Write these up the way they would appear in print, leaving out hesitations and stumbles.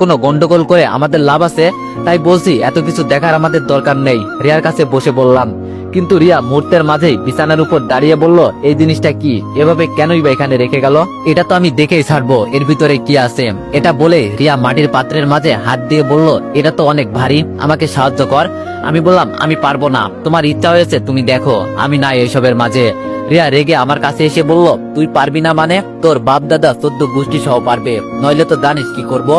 কোনো গন্ডগোল করে আমাদের লাভ আছে, তাই বলছি এত কিছু দেখার আমাদের দরকার নেই। রিয়ার কাছে বসে বললাম, কিন্তু রিয়া মুহূর্তের মাঝেই বিছানার উপর দাঁড়িয়ে বলল, এই জিনিসটা কি, এভাবে কেনই বা এখানে রেখে গেল? এটা তো আমি দেখেই ছাড়বো, এর ভিতরে কি আছে। এটা বলে রিয়া মাটির পাত্রের মাঝে হাত দিয়ে বলল, এটা তো অনেক ভারী, আমাকে সাহায্য কর। আমি বললাম, আমি পারবো না, তোমার ইচ্ছা হয়েছে তুমি দেখো, আমি নাই এইসবের মাঝে। রিয়া রেগে আমার কাছে এসে বলল, তুই পারবি না মানে? তোর বাপ দাদা 14 গোষ্ঠী সহ পারবে, নইলে তো জানিস কি করব।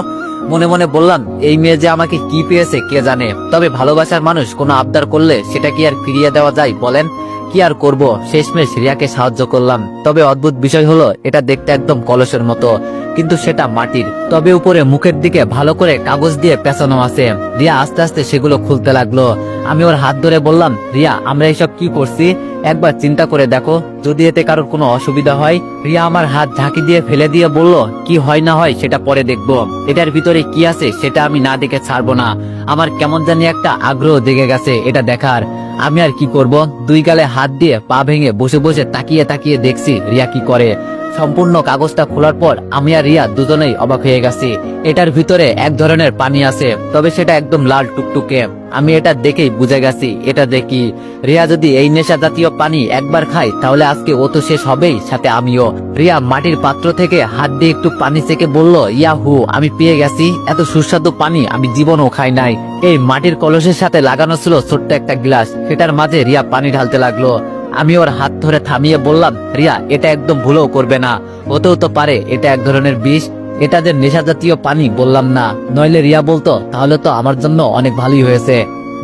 মনে মনে বললাম, এই মেয়ে যে আমাকে কি পেয়েছে কে জানে। তবে ভালোবাসার মানুষ কোনো আবদার করলে সেটা কি আর ফিরিয়ে দেওয়া যায় বলেন? কি আর করব, শেষমেশ রিয়াকে সাহায্য করলাম। তবে অদ্ভুত বিষয় হলো, এটা দেখতে একদম কলসের মতো, কিন্তু সেটা মাটির। তবে উপরে মুখের দিকে ভালো করে কাগজ দিয়ে পেঁচানো আছে। রিয়া আস্তে আস্তে সেগুলো খুলতে লাগলো। আমি ওর হাত ধরে বললাম, রিয়া আমরা এসব কি করছি, একবার চিন্তা করে দেখো, যদি এতে কারোর কোনো অসুবিধা হয়। রিয়া আমার হাত ঝাঁকি দিয়ে ফেলে দিয়ে বলল, কি হয় না হয় সেটা পরে দেখবো, এটার ভিতরে কি আছে সেটা আমি না দেখে ছাড়বো না। আমার কেমন জানি একটা আগ্রহ জেগে গেছে এটা দেখার। আমি আর কি করব, দুই গালে হাত দিয়ে পা ভেঙে বসে বসে তাকিয়ে তাকিয়ে দেখছি রিয়া কি করে। সম্পূর্ণ কাগজটা খোলার পর আমি আর রিয়া দুজনেই অবাক হয়ে গেছি। এটার ভিতরে এক ধরনের পানি আছে, তবে সেটা একদম লাল টুকটুকে। আমি এটা দেখেই বুঝে গেছি এটা দেখি রিয়া যদি এই নেশা জাতীয় পানি একবার খায় তাহলে আজকে ও তো শেষ হবেই, সাথে আমিও। রিয়া মাটির পাত্র থেকে হাত দিয়ে একটু পানি চেকে বলল, ইয়াহু, আমি পেয়ে গেছি, এত সুস্বাদু পানি আমি জীবনও খাই নাই। এই মাটির কলসের সাথে লাগানো ছিল ছোট্ট একটা গ্লাস, সেটার মাঝে রিয়া পানি ঢালতে লাগলো। আমি ওর হাত ধরে থামিয়ে বললাম, রিয়া এটা একদম ভুলেও করবে না, হতেও তো পারে এটা এক ধরনের বিষ। এটা যে নেশা জাতীয় পানি বললাম না, নইলে রিয়া বলতো তাহলে তো আমার জন্য অনেক ভালোই হয়েছে।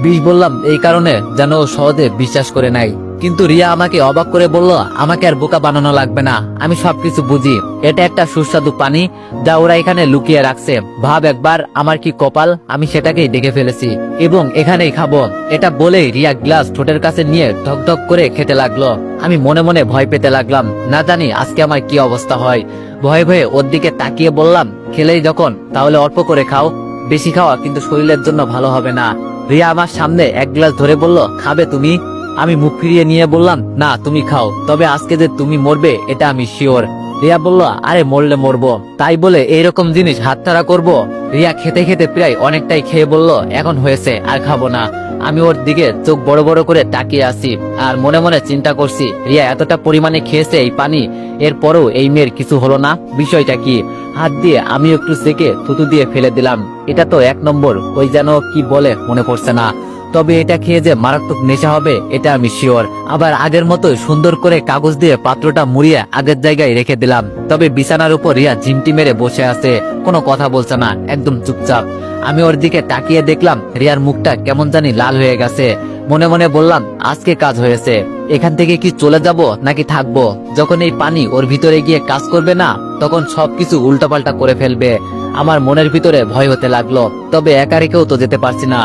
বিষ বললাম এই কারণে যেন ও সহজে বিশ্বাস করে নাই। কিন্তু রিয়া আমাকে অবাক করে বলল, আমাকে আর বোকা বানানো লাগবে না, আমি সবকিছু বুঝি। এটা একটা সুস্বাদু পানি যা ওরা এখানে লুকিয়ে রাখছে। ভাব একবার আমার কি কপাল, আমি সেটাকেই দেখে ফেলেছি এবং এখানেই খাবো। এটা বলেই রিয়া গ্লাস ঠোঁটের কাছে নিয়ে ঢকঢক করে খেতে লাগলো। আমি মনে মনে ভয় পেতে লাগলাম, না জানি আজকে আমার কি অবস্থা হয়। ভয়ে ভয়ে ওর দিকে তাকিয়ে বললাম, খেলেই যখন তাহলে অল্প করে খাও, বেশি খাওয়া কিন্তু শরীরের জন্য ভালো হবে না। রিয়া আমার সামনে এক গ্লাস ধরে বলল, খাবে তুমি? আমি মুখ ফিরিয়ে নিয়ে বললাম, না তুমি খাও, তবে আজকে যে তুমি মরবে এটা আমি শিওর। রিয়া বলল, আরে মরলে মরবো, তাই বলে এইরকম জিনিস হাতছাড়া করব? রিয়া খেতে খেতে প্রায় অনেকটাই খেয়ে বলল, এখন হয়েছে, আর খাবো না। আমি ওর দিকে চোখ বড় বড় করে তাকিয়ে আছি আর মনে মনে চিন্তা করছি, রিয়া এতটা পরিমাণে খেয়েছে এই পানি, এরপরও এই মেয়ের কিছু হলো না, বিষয়টা কি? হাত দিয়ে আমি একটু সেকে থুতু দিয়ে ফেলে দিলাম। এটা তো এক নম্বর, ওই যেন কি বলে মনে পড়ছে না। তবে এটা খেয়ে যে মারাত্মক নেশা হবে এটা আমি শিওর। আবার আগের মতো সুন্দর করে কাগজ দিয়ে পাত্রটা মুড়িয়ে আগের জায়গায় রেখে দিলাম। তবে বিছানার উপর রিয়া ঝিমটি মেরে বসে আছে, কোনো কথা বলছে না, একদম চুপচাপ। আমি ওর দিকে তাকিয়ে দেখলাম রিয়ার মুখটা কেমন জানি লাল হয়ে গেছে। মনে মনে বললাম, আজকে কাজ হয়েছে, এখান থেকে কি চলে যাব নাকি থাকবো? যখন এই পানি ওর ভিতরে গিয়ে কাজ করবে না, তখন সবকিছু উল্টাপাল্টা করে ফেলবে। আমার মনের ভিতরে ভয় হতে লাগলো, তবে একা রেখেও তো যেতে পারছি না।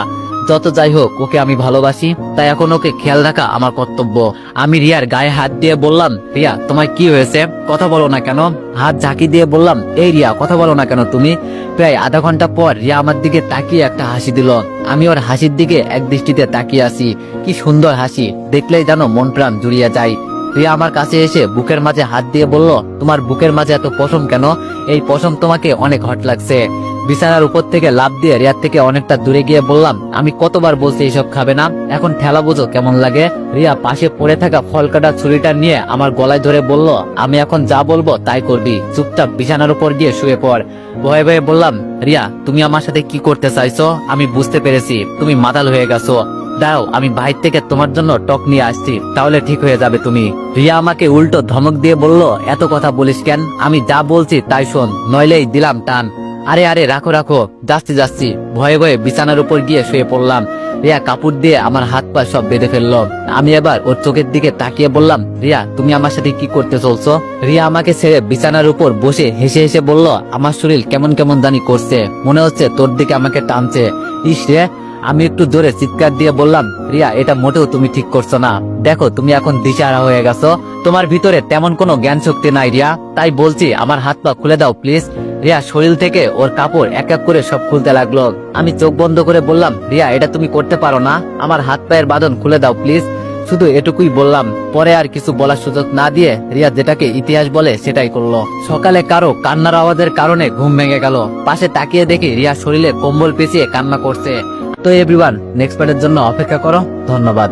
যত যাই হোক, ওকে আমি ভালোবাসি, তাই এখন ওকে খেয়াল রাখা আমার কর্তব্য। আমি রিয়ার গায়ে হাত দিয়ে বললাম, রিয়া তোমার কি হয়েছে, কথা বলো না কেন? হাত ঝাঁকি দিয়ে বললাম, এই রিয়া কথা বলো না কেন তুমি? প্রায় আধা ঘন্টা পর রিয়া আমার দিকে তাকিয়ে একটা হাসি দিল। আমি ওর হাসির দিকে এক দৃষ্টিতে তাকিয়ে আছি। কি সুন্দর হাসি, দেখলেই যেন মন প্রাণ জুড়িয়ে যায়। রিয়া আমার কাছে এসে বুকের মাঝে হাত দিয়ে বলল, তোমার বুকের মাঝে এত পশম কেন? এই পশম তোমাকে অনেক হট লাগছে। বিছানার উপর থেকে লাফ দিয়ে রিয়ার থেকে অনেকটা দূরে গিয়ে বললাম, আমি কতবার বলছি এইসব খাবে না, এখন ঠেলা বোঝো কেমন লাগে? রিয়া পাশে পড়ে থাকা ফল কাটা ছুরিটা নিয়ে আমার গলায় ধরে বলল, আমি এখন যা বলবো তাই করবি, চুপচাপ বিছানার উপর গিয়ে শুয়ে পড়। ভয়ে ভয়ে বললাম, রিয়া তুমি আমার সাথে কি করতে চাইছো? আমি বুঝতে পেরেছি তুমি মাতাল হয়ে গেছো, দাও আমি বাইরে থেকে তোমার জন্য টক নিয়ে আসছি, তাহলে ঠিক হয়ে যাবে তুমি। রিয়া আমাকে উল্টো ধমক দিয়ে বলল, এত কথা বলিস কেন? আমি যা বলছি তাই শোন, নইলেই দিলাম টান। আরে আরে রাখো রাখো, যাচ্ছি যাচ্ছি। ভয়ে ভয়ে বিছানার উপর গিয়ে শুয়ে পড়লাম। রিয়া কাপড় দিয়ে আমার হাত পা সব বেঁধে ফেললো। আমি এবার ওর চোখের দিকে তাকিয়ে বললাম, রিয়া তুমি আমার সাথে কি করতে চলছো? রিয়া আমাকে ছেড়ে বিছানার উপর বসে হেসে হেসে বলল, আমার শরীর কেমন কেমন জানি করছে, মনে হচ্ছে তোর দিকে আমাকে টানছে। ইস রে! আমি একটু জোরে চিৎকার দিয়ে বললাম, রিয়া এটা মোটেও তুমি ঠিক করছো না, দেখো তুমি এখন দিশাহারা হয়ে গেছো, তোমার ভিতরে তেমন কোনো জ্ঞান শক্তি নাই রিয়া, তাই বলছি আমার হাত পা খুলে দাও প্লিজ। রিয়া শরীর থেকে ওর কাপড় এক এক করে সব খুলতে লাগলো। আমি চোখ বন্ধ করে বললাম, রিয়া এটা তুমি করতে পারো না, আমার হাত পায়ের বাঁধন খুলে দাও প্লিজ। শুধু এটুকুই বললাম। পরে আর কিছু বলার সুযোগ না দিয়ে রিয়া যেটাকে ইতিহাস বলে সেটাই করলো। সকালে কারো কান্নার আওয়াজের কারণে ঘুম ভেঙে গেল। পাশে তাকিয়ে দেখি রিয়া শরীরে কম্বল পেঁচিয়ে কান্না করছে। তো এভরিওয়ান, নেক্সট পার্টের জন্য অপেক্ষা করো। ধন্যবাদ।